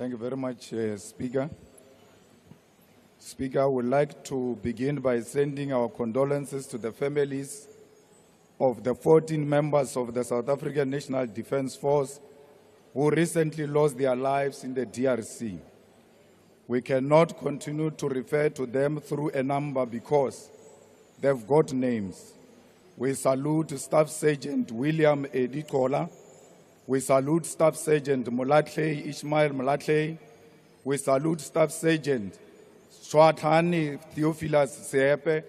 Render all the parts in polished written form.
Thank you very much, Speaker. Speaker, I would like to begin by sending our condolences to the families of the 14 members of the South African National Defence Force who recently lost their lives in the DRC. We cannot continue to refer to them through a number because they've got names. We salute Staff Sergeant William Edikola. We salute Staff Sergeant Molatley Ishmael Molatley. We salute Staff Sergeant Swatani Theophilus Seepe,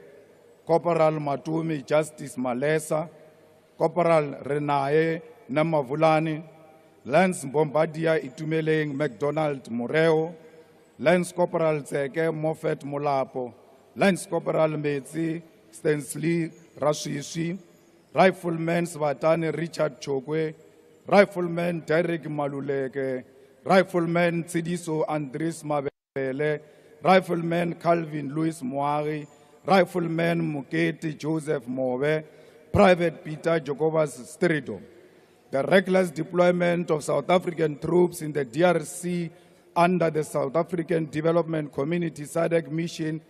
Corporal Matumi Justice Malesa, Corporal Renae Namavulani, Lance Bombardier Itumeleng McDonald Moreo, Lance Corporal Zeke Moffat Molapo, Lance Corporal Metzi Stensley Rashishi, Rifleman Svatani Richard Chokwe, Rifleman Derek Maluleke, Rifleman Tsidiso Andres Mabele, Rifleman Calvin Louis Moari, Rifleman Muketi Joseph Mowe, Private Peter Jacobus Strido. The reckless deployment of South African troops in the DRC under the South African Development Community SADC mission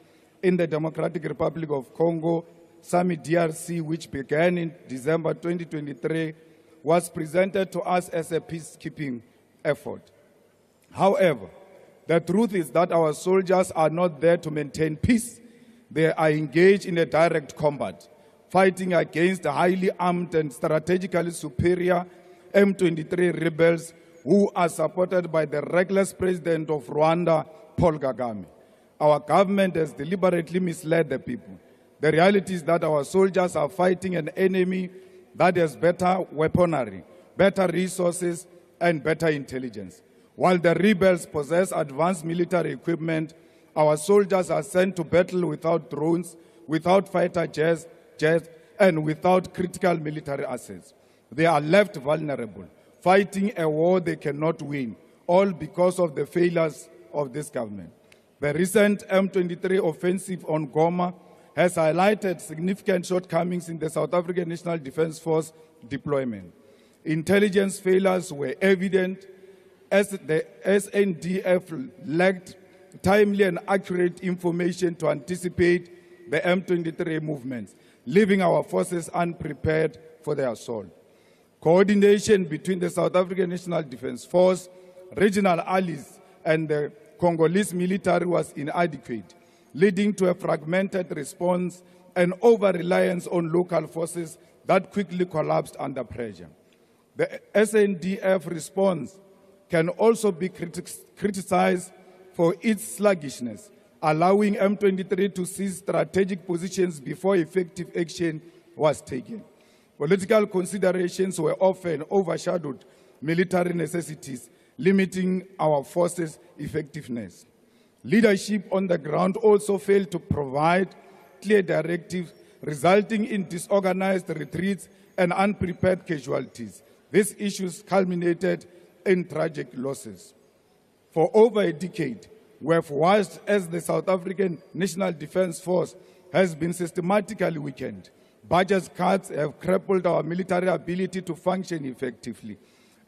in the Democratic Republic of Congo, SAMI DRC, which began in December 2023, was presented to us as a peacekeeping effort. However, the truth is that our soldiers are not there to maintain peace. They are engaged in a direct combat, fighting against the highly armed and strategically superior M23 rebels who are supported by the reckless president of Rwanda, Paul Kagame. Our government has deliberately misled the people. The reality is that our soldiers are fighting an enemy that has better weaponry, better resources, and better intelligence. While the rebels possess advanced military equipment, our soldiers are sent to battle without drones, without fighter jets, and without critical military assets. They are left vulnerable, fighting a war they cannot win, all because of the failures of this government. The recent M23 offensive on Goma has highlighted significant shortcomings in the South African National Defence Force deployment. Intelligence failures were evident as the SNDF lacked timely and accurate information to anticipate the M23 movements, leaving our forces unprepared for the assault. Coordination between the South African National Defence Force, regional allies, and the Congolese military was inadequate, leading to a fragmented response and over-reliance on local forces that quickly collapsed under pressure. The SNDF response can also be criticized for its sluggishness, allowing M23 to seize strategic positions before effective action was taken. Political considerations were often overshadowed military necessities, limiting our forces' effectiveness. Leadership on the ground also failed to provide clear directives, resulting in disorganized retreats and unprepared casualties. These issues culminated in tragic losses. For over a decade, we have watched as the South African National Defence Force has been systematically weakened. Budget cuts have crippled our military ability to function effectively.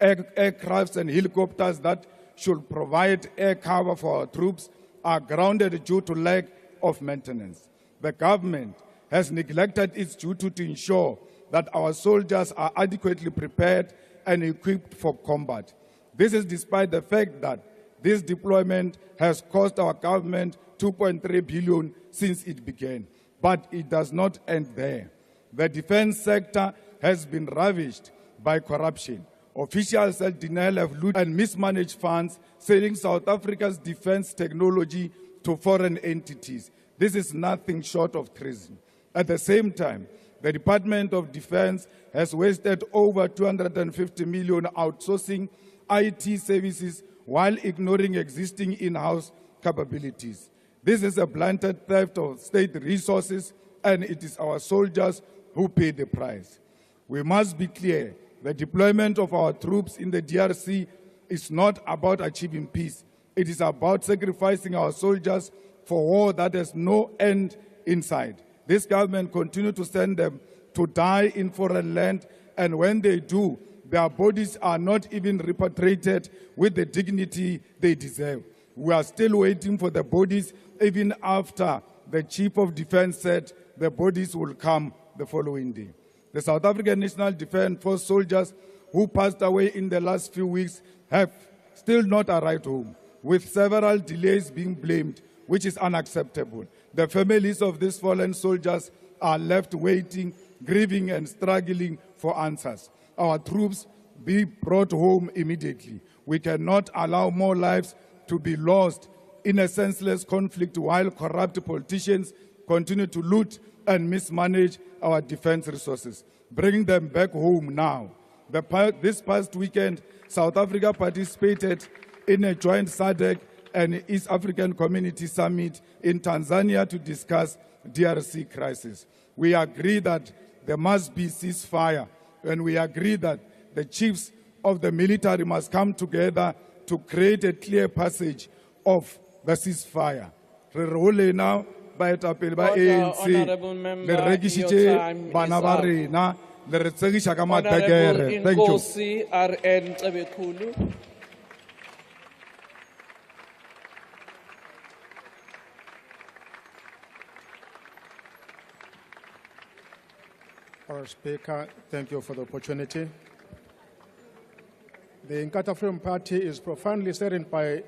Aircrafts and helicopters that should provide air cover for our troops are grounded due to lack of maintenance. The government has neglected its duty to ensure that our soldiers are adequately prepared and equipped for combat. This is despite the fact that this deployment has cost our government 2.3 billion since it began. But it does not end there. The defense sector has been ravished by corruption. Officials at Denel have looted and mismanaged funds, selling South Africa's defense technology to foreign entities. This is nothing short of treason. At the same time, the Department of Defense has wasted over 250 million outsourcing IT services while ignoring existing in-house capabilities. This is a blatant theft of state resources, and it is our soldiers who pay the price. We must be clear. The deployment of our troops in the DRC is not about achieving peace. It is about sacrificing our soldiers for war that has no end in sight. This government continues to send them to die in foreign land, and when they do, their bodies are not even repatriated with the dignity they deserve. We are still waiting for the bodies, even after the Chief of Defense said the bodies will come the following day. The South African National Defence Force soldiers who passed away in the last few weeks have still not arrived home, with several delays being blamed, which is unacceptable. The families of these fallen soldiers are left waiting, grieving and struggling for answers. Our troops be brought home immediately. We cannot allow more lives to be lost in a senseless conflict while corrupt politicians continue to loot and mismanage our defense resources. Bring them back home now. This past weekend, South Africa participated in a joint SADC and East African Community Summit in Tanzania to discuss DRC crisis. We agree that there must be ceasefire, and we agree that the chiefs of the military must come together to create a clear passage of the ceasefire. Re role now baetapele ba ANC le rekisitse bana ba rena le re tsegisha ka madegere. Thank you. Our Speaker, thank you for the opportunity. The Inkatha Freedom Party is profoundly saddened by